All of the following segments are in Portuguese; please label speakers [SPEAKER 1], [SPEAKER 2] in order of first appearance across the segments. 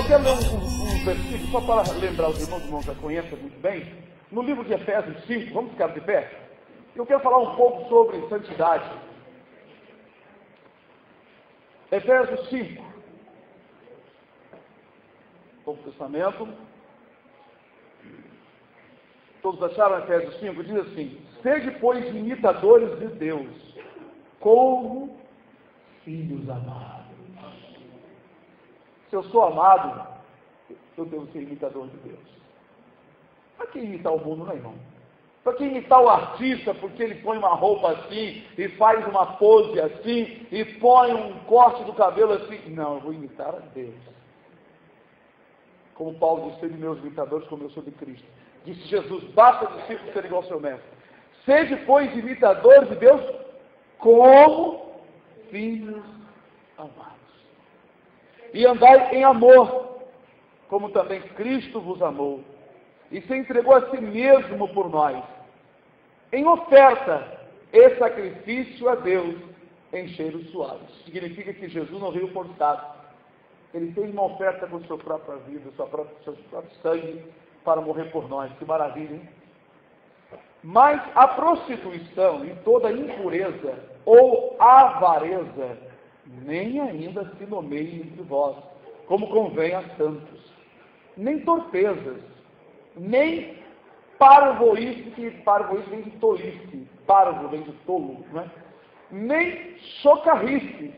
[SPEAKER 1] quero ler um versículo, só para lembrar os irmãos já conhecem muito bem, no livro de Efésios 5, vamos ficar de pé? Eu quero falar um pouco sobre santidade. Efésios 5, Novo Testamento. Todos acharam Efésios 5? Diz assim: sede, pois, imitadores de Deus, como filhos amados. Se eu sou amado, eu devo ser imitador de Deus. Para que imitar o mundo, não é, irmão? Para que imitar o artista, porque ele põe uma roupa assim, e faz uma pose assim, e põe um corte do cabelo assim? Não, eu vou imitar a Deus. Como Paulo disse, sede meus imitadores, como eu sou de Cristo. Disse Jesus: basta discípulos ser igual ao seu mestre. Sede, pois, imitadores de Deus, como filhos amados. E andai em amor, como também Cristo vos amou, e se entregou a si mesmo por nós, em oferta e sacrifício a Deus, em cheiros suaves. Significa que Jesus não veio forçado. Ele fez uma oferta com sua própria vida, seu próprio sangue, para morrer por nós. Que maravilha, hein? Mas a prostituição e toda impureza ou avareza nem ainda se nomeie entre vós, como convém a santos. Nem torpezas, nem parvoíce, que parvoíce vem de tolice, parvo vem de tolo, não é? Nem chocarrice,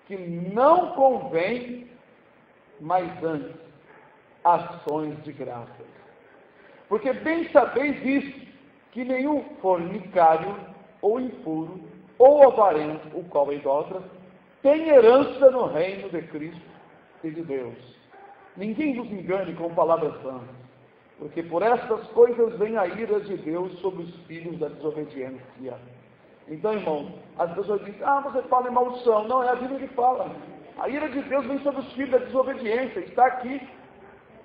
[SPEAKER 1] que não convém, mas antes ações de graça. Porque bem sabeis isso, que nenhum fornicário, ou impuro, ou avarento, o qual é idólatra, tem herança no reino de Cristo e de Deus. Ninguém vos engane com palavras vãs, porque por estas coisas vem a ira de Deus sobre os filhos da desobediência. Então, irmão, as pessoas dizem: você fala em maldição. Não, é a Bíblia que fala. A ira de Deus vem sobre os filhos da desobediência, está aqui.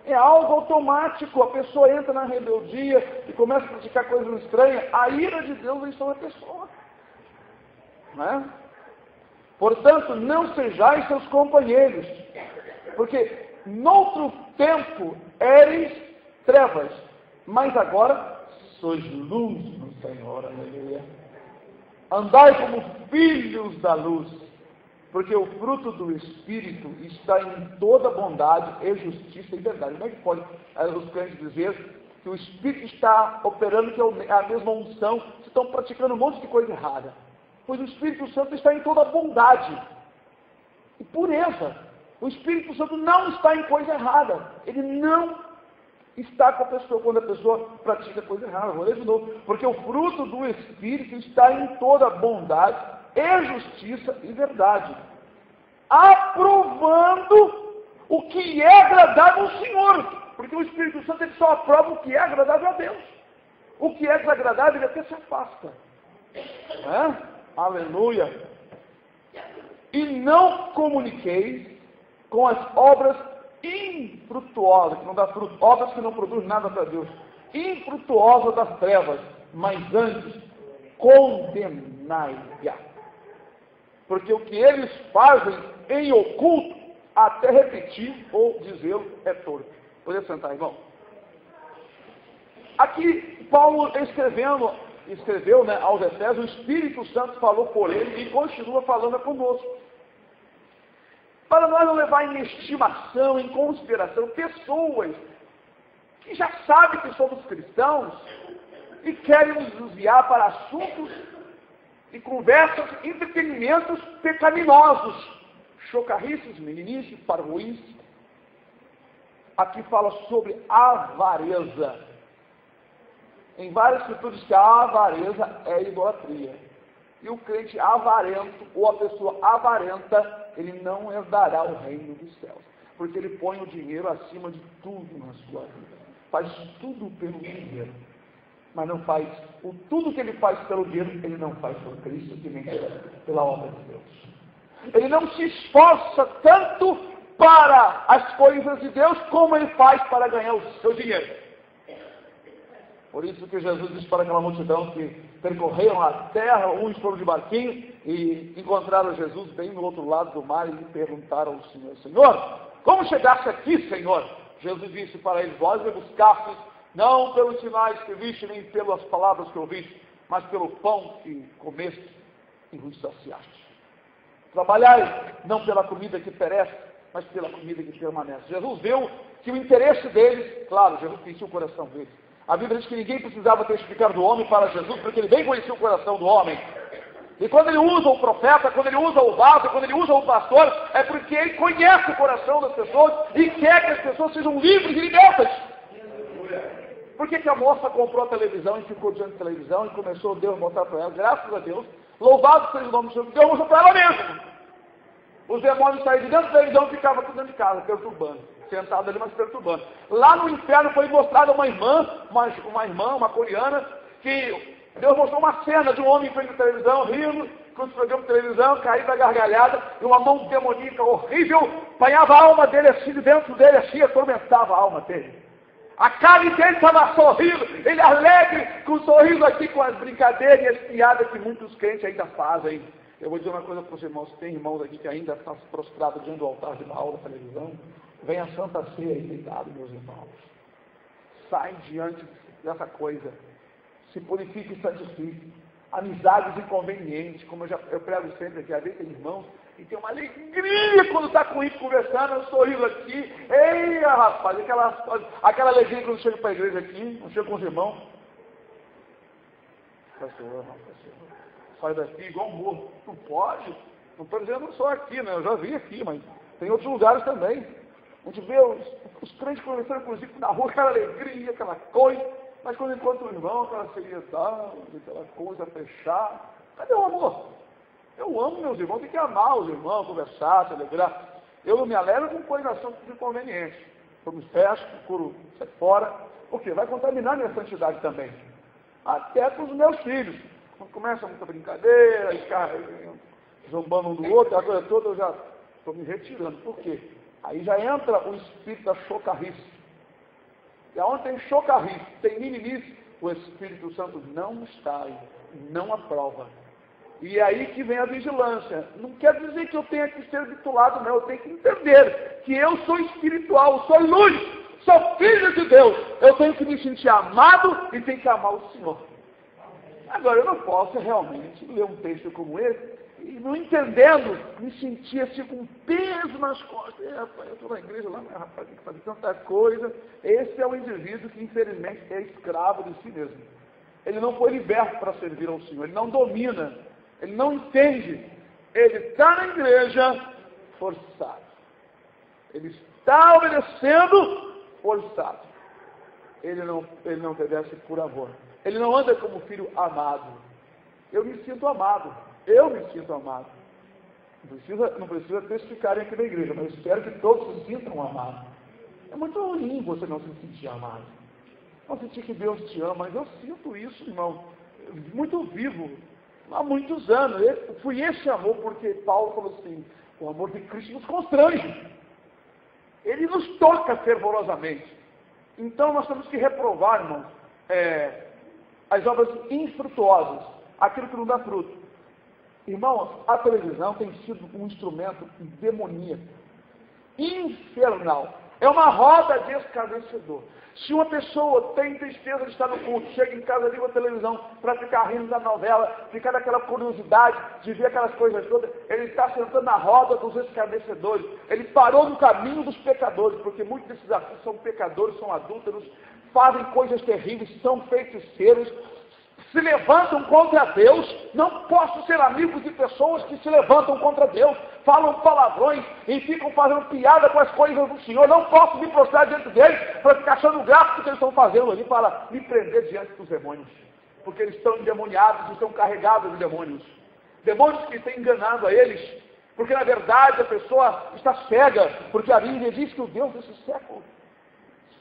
[SPEAKER 1] É algo automático, a pessoa entra na rebeldia e começa a praticar coisas estranhas, a ira de Deus vem sobre a pessoa. Não é? Portanto, não sejais seus companheiros, porque noutro tempo éreis trevas, mas agora sois luz no Senhor, aleluia. Andai como filhos da luz, porque o fruto do Espírito está em toda bondade e justiça e verdade. Como é que pode os crentes dizer que o Espírito está operando, que é a mesma unção, se estão praticando um monte de coisa errada? Pois o Espírito Santo está em toda bondade e pureza. O Espírito Santo não está em coisa errada. Ele não está com a pessoa quando a pessoa pratica coisa errada. Vou ler de novo. Porque o fruto do Espírito está em toda bondade e justiça e verdade, aprovando o que é agradável ao Senhor. Porque o Espírito Santo ele só aprova o que é agradável a Deus. O que é desagradável ele até se afasta. Aleluia. E não comuniqueis com as obras infrutuosas, que não dá fruto, obras que não produzem nada para Deus, infrutuosas das trevas, mas antes condenai-a. Porque o que eles fazem em oculto, até repetir ou dizê-lo, é torto. Pode sentar, irmão. Aqui, Paulo escreveu aos Efésios, o Espírito Santo falou por ele e continua falando conosco. Para nós não levar em estimação, em consideração, pessoas que já sabem que somos cristãos e querem nos desviar para assuntos e conversas, entretenimentos pecaminosos, chocarrices, meninices, parvoíces. Aqui fala sobre avareza. Em várias escrituras que a avareza é idolatria. E o crente avarento, ou a pessoa avarenta, ele não herdará o reino dos céus. Porque ele põe o dinheiro acima de tudo na sua vida. Faz tudo pelo dinheiro. Mas não faz, tudo que ele faz pelo dinheiro, ele não faz por Cristo, que nem pela obra de Deus. Ele não se esforça tanto para as coisas de Deus, como ele faz para ganhar o seu dinheiro. Por isso que Jesus disse para aquela multidão que percorreram a terra, uns foram de barquinho e encontraram Jesus bem no outro lado do mar e lhe perguntaram ao Senhor: Senhor, Como chegaste aqui, Senhor? Jesus disse para eles: vós me buscastes, não pelos sinais que viste, nem pelas palavras que ouviste, mas pelo pão que comeste e vos saciaste. Trabalhai não pela comida que perece, mas pela comida que permanece. Jesus viu que o interesse deles, claro, Jesus conhecia o coração deles. A Bíblia diz que ninguém precisava testificar do homem para Jesus, porque ele bem conhecia o coração do homem. E quando ele usa o profeta, quando ele usa o vaso, quando ele usa o pastor, é porque ele conhece o coração das pessoas e quer que as pessoas sejam livres e libertas. Por que a moça comprou a televisão e ficou diante da televisão e começou Deus a mostrar para ela? Graças a Deus, louvado seja o nome do Senhor, Deus mostrou para ela mesmo. Os demônios saíram de dentro da televisão e ficavam aqui dentro de casa, perturbando. Sentado ali, mas perturbando. Lá no inferno foi mostrada uma irmã coreana, que Deus mostrou uma cena de um homem em frente à televisão, rindo, com os programas de televisão, caído da gargalhada, e uma mão demoníaca horrível, apanhava a alma dele assim, dentro dele assim, atormentava a alma dele. A carne dele estava sorrindo, ele alegre, com um sorriso aqui, com as brincadeiras e as piadas que muitos crentes ainda fazem. Eu vou dizer uma coisa para os irmãos, tem irmãos aqui que ainda estão prostrados diante do altar de Baal da televisão, vem a Santa Ceia aí, cuidado, meus irmãos. Sai diante dessa coisa. Se purifique e santifique. Amizades inconvenientes, como eu prego sempre aqui, às vezes tem irmãos e tem uma alegria quando está com isso conversando, eu sorriso aqui, ei rapaz, aquela alegria quando chega para a igreja aqui, não chega com os irmãos. Pastor, sai daqui igual morro. Não pode. Não estou dizendo só aqui, né? Eu já vi aqui, mas tem outros lugares também. Onde vê os crentes conversando com os discípulos na rua, aquela alegria, aquela coisa. Mas quando encontra o irmão, aquela seriedade, aquela coisa fechada. Cadê o amor? Eu amo meus irmãos, tem que amar os irmãos, conversar, celebrar. Eu não me alegro com coisas inconvenientes. Eu me fecho, procuro sair fora. Por quê? Vai contaminar minha santidade também. Até com os meus filhos. Quando começa muita brincadeira, zombando um do outro, a coisa toda, eu já estou me retirando. Por quê? Aí já entra o espírito da chocarrice. E aonde tem chocarrice, tem mimimice, o Espírito Santo não está aí, não aprova. E é aí que vem a vigilância. Não quer dizer que eu tenha que ser bitulado, não. Eu tenho que entender que eu sou espiritual, sou luz, sou filho de Deus. Eu tenho que me sentir amado e tenho que amar o Senhor. Agora, eu não posso realmente ler um texto como esse e, não entendendo, me sentir assim com um peso nas costas. Rapaz, eu estou na igreja lá, mas rapaz, tem que fazer tanta coisa. Esse é o indivíduo que, infelizmente, é escravo de si mesmo. Ele não foi liberto para servir ao Senhor, ele não domina, ele não entende. Ele está na igreja forçado. Ele está obedecendo forçado. Ele não obedece por amor. Ele não anda como filho amado. Eu me sinto amado. Eu me sinto amado. Não precisa testificarem aqui na igreja, mas eu espero que todos se sintam amados. É muito ruim você não se sentir amado. Não sentir que Deus te ama, mas eu sinto isso, irmão, muito vivo, há muitos anos. Foi esse amor, porque Paulo falou assim, o amor de Cristo nos constrange. Ele nos toca fervorosamente. Então nós temos que reprovar, irmãos, as obras infrutuosas, aquilo que não dá fruto. Irmãos, a televisão tem sido um instrumento demoníaco, infernal. É uma roda de escarnecedor. Se uma pessoa tem tristeza de estar no culto, chega em casa, liga a televisão para ficar rindo da novela, ficar naquela curiosidade de ver aquelas coisas todas, ele está sentando na roda dos escarnecedores. Ele parou no caminho dos pecadores, porque muitos desses artistas são pecadores, são adúlteros, fazem coisas terríveis, são feiticeiros, se levantam contra Deus. Não posso ser amigo de pessoas que se levantam contra Deus, falam palavrões e ficam fazendo piada com as coisas do Senhor. Não posso me prostrar diante deles para ficar achando graça do que eles estão fazendo ali para me prender diante dos demônios, porque eles estão endemoniados, estão carregados de demônios, demônios que têm enganado a eles, porque na verdade a pessoa está cega, porque a Bíblia diz que o Deus desse século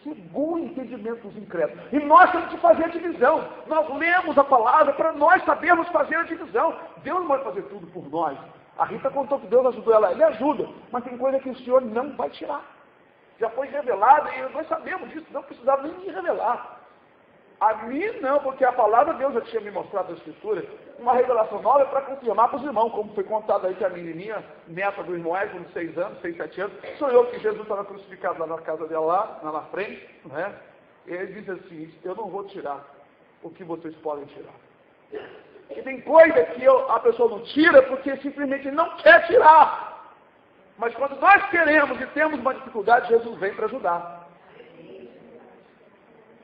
[SPEAKER 1] cegou o entendimento dos incrédulos. E nós temos que fazer a divisão. Nós lemos a palavra para nós sabermos fazer a divisão. Deus não vai fazer tudo por nós. A Rita contou que Deus ajudou ela. Ele ajuda, mas tem coisa que o Senhor não vai tirar. Já foi revelada e nós sabemos disso, não precisava nem me revelar. A mim não, porque a palavra de Deus já tinha me mostrado a Escritura. Uma revelação nova é para confirmar para os irmãos, como foi contado aí que a menininha, neta do irmão Égolo, de 6 anos, 6, 7 anos, sonhou que Jesus estava crucificado lá na casa dela, lá na frente, né? E ele diz assim, eu não vou tirar o que vocês podem tirar. E tem coisa que a pessoa não tira porque simplesmente não quer tirar. Mas quando nós queremos e temos uma dificuldade, Jesus vem para ajudar.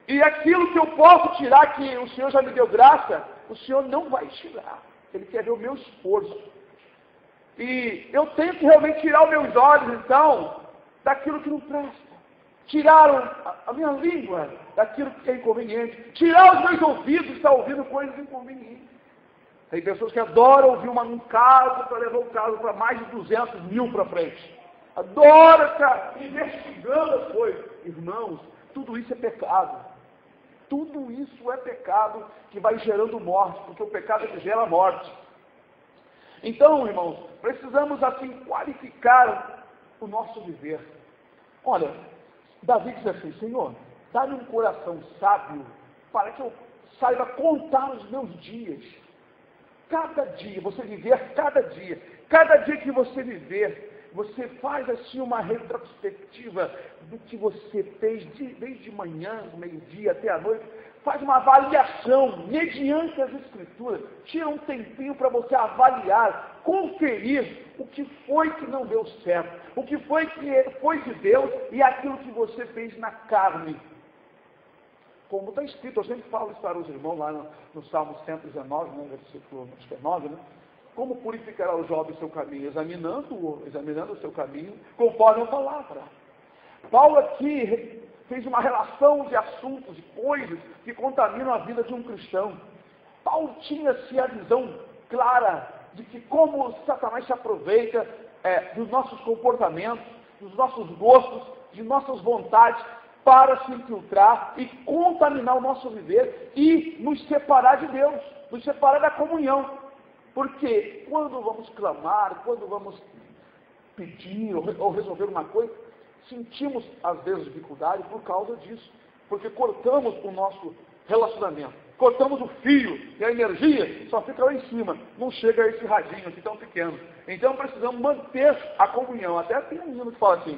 [SPEAKER 1] E aquilo que eu posso tirar, que o Senhor já me deu graça, o Senhor não vai tirar. Ele quer ver o meu esforço. E eu tenho que realmente tirar os meus olhos, então, daquilo que não presta. Tirar a minha língua daquilo que é inconveniente. Tirar os meus ouvidos de estar ouvindo coisas inconvenientes. Tem pessoas que adoram ouvir um caso para levar o caso para mais de 200 mil para frente. Adora estar investigando as coisas. Irmãos, tudo isso é pecado. Tudo isso é pecado que vai gerando morte, porque o pecado é que gera morte. Então, irmãos, precisamos assim qualificar o nosso viver. Olha, Davi diz assim, Senhor, dá-me um coração sábio para que eu saiba contar os meus dias. Cada dia, você viver cada dia que você viver, você faz assim uma retrospectiva do que você fez desde manhã, meio-dia até a noite, faz uma avaliação mediante as Escrituras, tira um tempinho para você avaliar, conferir o que foi que não deu certo, o que foi que foi de Deus e aquilo que você fez na carne. Como está escrito, eu sempre falo isso para os irmãos lá no Salmo 119, né, versículo 9, né? Como purificará o jovem seu caminho? Examinando o seu caminho, conforme a palavra. Paulo aqui fez uma relação de assuntos, de coisas que contaminam a vida de um cristão. Paulo tinha-se a visão clara de que como Satanás se aproveita dos nossos comportamentos, dos nossos gostos, de nossas vontades, para se infiltrar e contaminar o nosso viver e nos separar de Deus, nos separar da comunhão. Porque quando vamos clamar, quando vamos pedir ou resolver uma coisa, sentimos às vezes dificuldade por causa disso. Porque cortamos o nosso relacionamento, cortamos o fio e a energia só fica lá em cima, não chega a esse radinho aqui tão pequeno. Então precisamos manter a comunhão. Até tem um hino que fala assim,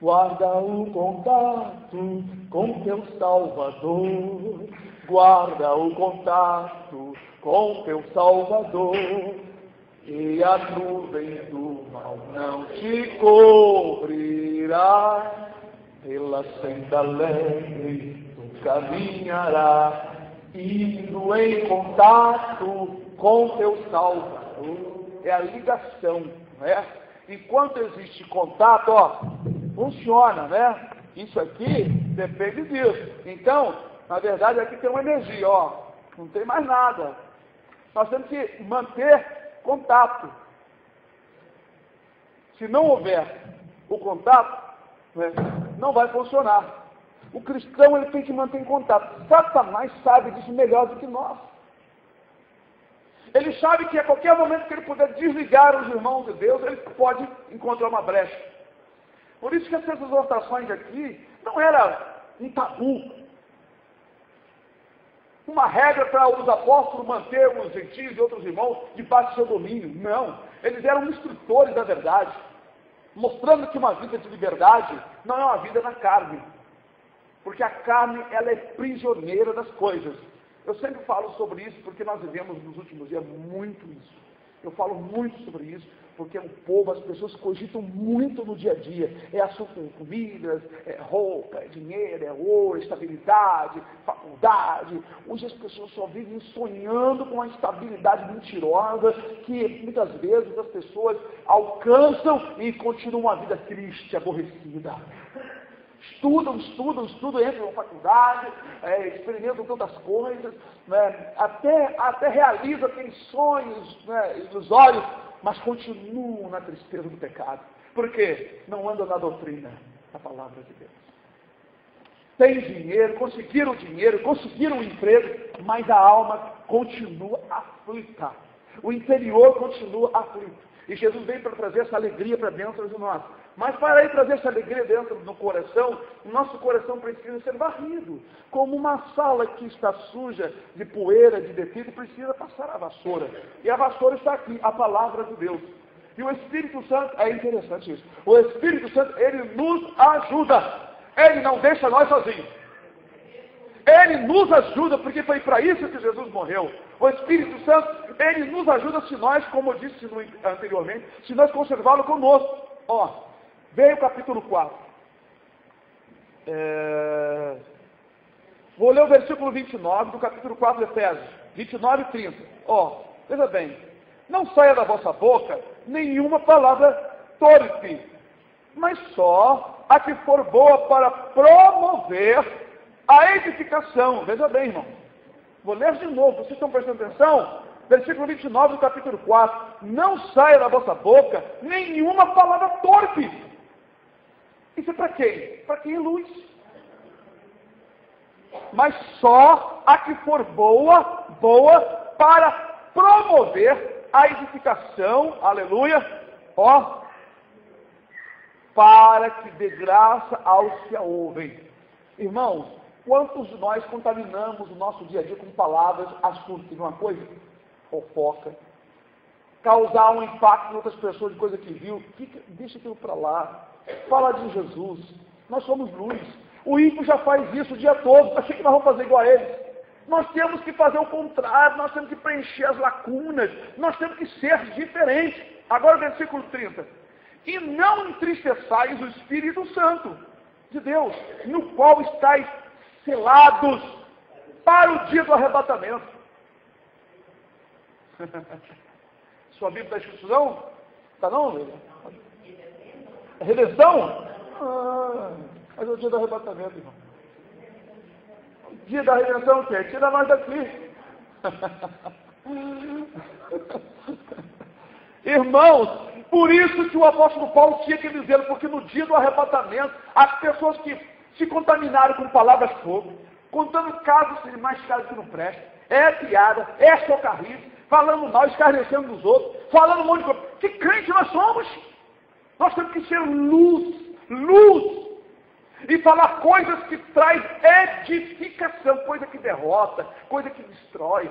[SPEAKER 1] guarda o contato com teu Salvador, guarda o contato com teu Salvador, e a nuvem do mal não te cobrirá, pela senda alegre tu caminhará, indo em contato com teu Salvador. É a ligação, não é? Enquanto existe contato, funciona, né? Isso aqui depende disso. Então, na verdade, aqui tem uma energia, não tem mais nada. Nós temos que manter contato. Se não houver o contato, né, não vai funcionar. O cristão ele tem que manter em contato. Satanás sabe disso melhor do que nós. Ele sabe que a qualquer momento que ele puder desligar os irmãos de Deus, ele pode encontrar uma brecha. Por isso que essas exortações aqui não era um tabu. Uma regra para os apóstolos manter os gentios e outros irmãos debaixo do seu domínio. Não. Eles eram instrutores da verdade, mostrando que uma vida de liberdade não é uma vida na carne. Porque a carne, ela é prisioneira das coisas. Eu sempre falo sobre isso porque nós vivemos nos últimos dias muito isso. Eu falo muito sobre isso porque o povo, as pessoas cogitam muito no dia a dia. É assunto de comidas, é roupa, é dinheiro, é ouro, estabilidade, faculdade. Hoje as pessoas só vivem sonhando com uma estabilidade mentirosa que muitas vezes as pessoas alcançam e continuam uma vida triste, aborrecida. Estudam, entram na faculdade, experimentam tantas coisas, né, até realizam aqueles sonhos, né, ilusórios, mas continuam na tristeza do pecado. Por quê? Não andam na doutrina da palavra de Deus. Tem dinheiro, conseguiram o emprego, mas a alma continua aflita. O interior continua aflito. E Jesus veio para trazer essa alegria para dentro de nós. Mas para ele trazer essa alegria dentro do coração, o nosso coração precisa ser varrido. Como uma sala que está suja de poeira, de detrito, precisa passar a vassoura. E a vassoura está aqui, a palavra de Deus. E o Espírito Santo, é interessante isso, o Espírito Santo, ele nos ajuda. Ele não deixa nós sozinhos. Ele nos ajuda, porque foi para isso que Jesus morreu. O Espírito Santo, ele nos ajuda se nós, como eu disse anteriormente, se nós conservá-lo conosco. Ó, veio o capítulo 4. Vou ler o versículo 29 do capítulo 4 de Efésios, 29 e 30. Ó, veja bem, não saia da vossa boca nenhuma palavra torpe, mas só a que for boa para promover a edificação. Veja bem, irmão. Vou ler de novo, vocês estão prestando atenção? Versículo 29 do capítulo 4. Não saia da vossa boca nenhuma palavra torpe. Isso é para quem? Para quem é luz. Mas só a que for boa para promover a edificação, aleluia, ó, para que dê graça aos que a ouvem. Irmãos, quantos de nós contaminamos o nosso dia a dia com palavras assuntos de uma coisa? Fofoca. Causar um impacto em outras pessoas de coisa que viu. Deixa aquilo para lá. Fala de Jesus. Nós somos luz. O ímpio já faz isso o dia todo. Achei que nós vamos fazer igual a eles. Nós temos que fazer o contrário. Nós temos que preencher as lacunas. Nós temos que ser diferentes. Agora o versículo 30. E não entristeçais o Espírito Santo de Deus, no qual estáis selados para o dia do arrebatamento. Sua Bíblia está escrito não? Está não? Redenção? Mas é o dia do arrebatamento, irmão. O dia da redenção o quê? Tira nós daqui. Irmãos, por isso que o apóstolo Paulo tinha que dizer, porque no dia do arrebatamento, as pessoas que se contaminaram com palavras fogo, contando casos mais caros que não prestam, é piada, é socarrice, falando mal, escarnecendo dos outros, falando um monte de coisa. Que crente nós somos? Nós temos que ser luz, e falar coisas que traz edificação, coisa que derrota, coisa que destrói,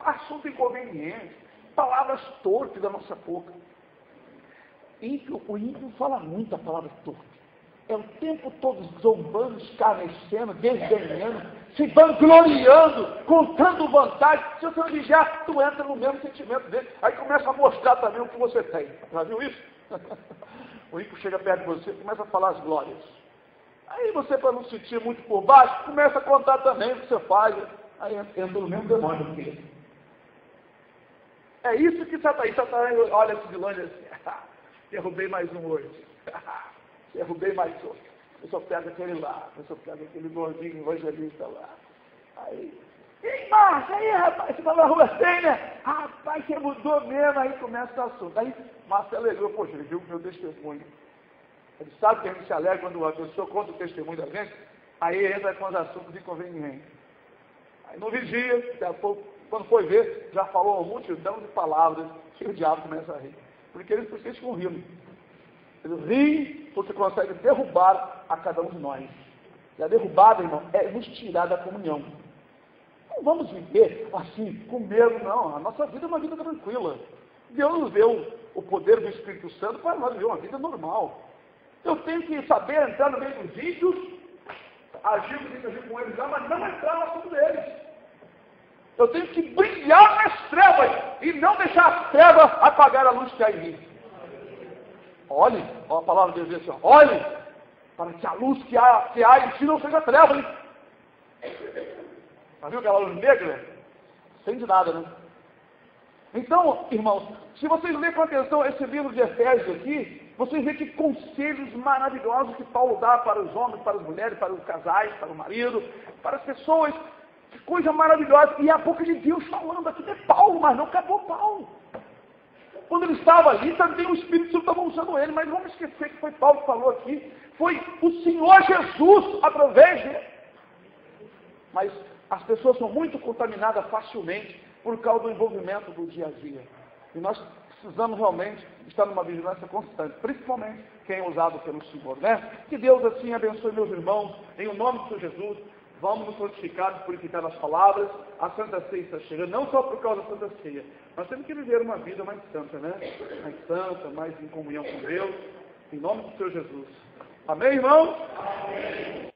[SPEAKER 1] assunto inconveniente, palavras torpes da nossa boca. O ímpio fala muito a palavra torpe. É o tempo todo zombando, escarnecendo, desdenhando, se vangloriando, contando vantagem. Se você não vigiar, tu entra no mesmo sentimento dele. Aí começa a mostrar também o que você tem. Já viu isso? O ímpio chega perto de você e começa a falar as glórias. Aí você, para não sentir muito por baixo, começa a contar também o que você faz. Aí entra no mesmo demônio que ele. É isso que Satanás olha esse vilão e diz assim, derrubei mais um hoje. Derrubei mais outro. Eu só pego aquele lá, eu só pego aquele gordinho evangelista lá. Aí, ei, Márcio, aí, rapaz, você falou na rua assim, né? Rapaz, você mudou mesmo, aí começa o assunto. Aí, Márcio alegrou, poxa, ele viu o meu testemunho. Ele sabe que a gente se alegra quando a pessoa conta o testemunho da gente, aí entra com os assuntos inconvenientes. Aí no vigia, quando foi ver, já falou uma multidão de palavras, que o diabo começa a rir. Porque eles ficam rindo. Eles riem porque conseguem derrubar a cada um de nós. E a derrubada, irmão, é nos tirar da comunhão. Não vamos viver assim, com medo, não. A nossa vida é uma vida tranquila. Deus nos deu o poder do Espírito Santo para nós viver uma vida normal. Eu tenho que saber entrar no meio dos ímpios, agir com eles lá, mas não entrar no assunto deles. Eu tenho que brilhar nas trevas e não deixar as trevas apagar a luz que há em mim. Olhe, a palavra de Deus diz assim, olhe, para que a luz que há em ti não seja treva, hein? Já viu aquela luz negra? Sem de nada, né? Então, irmãos, se vocês lerem com atenção esse livro de Efésios aqui, vocês veem que conselhos maravilhosos que Paulo dá para os homens, para as mulheres, para os casais, para o marido, para as pessoas. Que coisa maravilhosa. E a boca de Deus falando aqui de Paulo, mas não acabou Paulo. Quando ele estava ali, também o Espírito Santo estava usando ele, mas não vamos esquecer que foi Paulo que falou aqui. Foi o Senhor Jesus através dele. Mas as pessoas são muito contaminadas facilmente por causa do envolvimento do dia a dia. E nós precisamos realmente estar numa vigilância constante, principalmente quem é usado pelo Senhor, né? Que Deus assim abençoe meus irmãos, em o nome do Senhor Jesus. Vamos nos fortificar e purificar nas palavras. A Santa Ceia está chegando, não só por causa da Santa Ceia. Nós temos que viver uma vida mais santa, né? Mais santa, mais em comunhão com Deus. Em nome do Senhor Jesus. Amém, irmãos? Amém.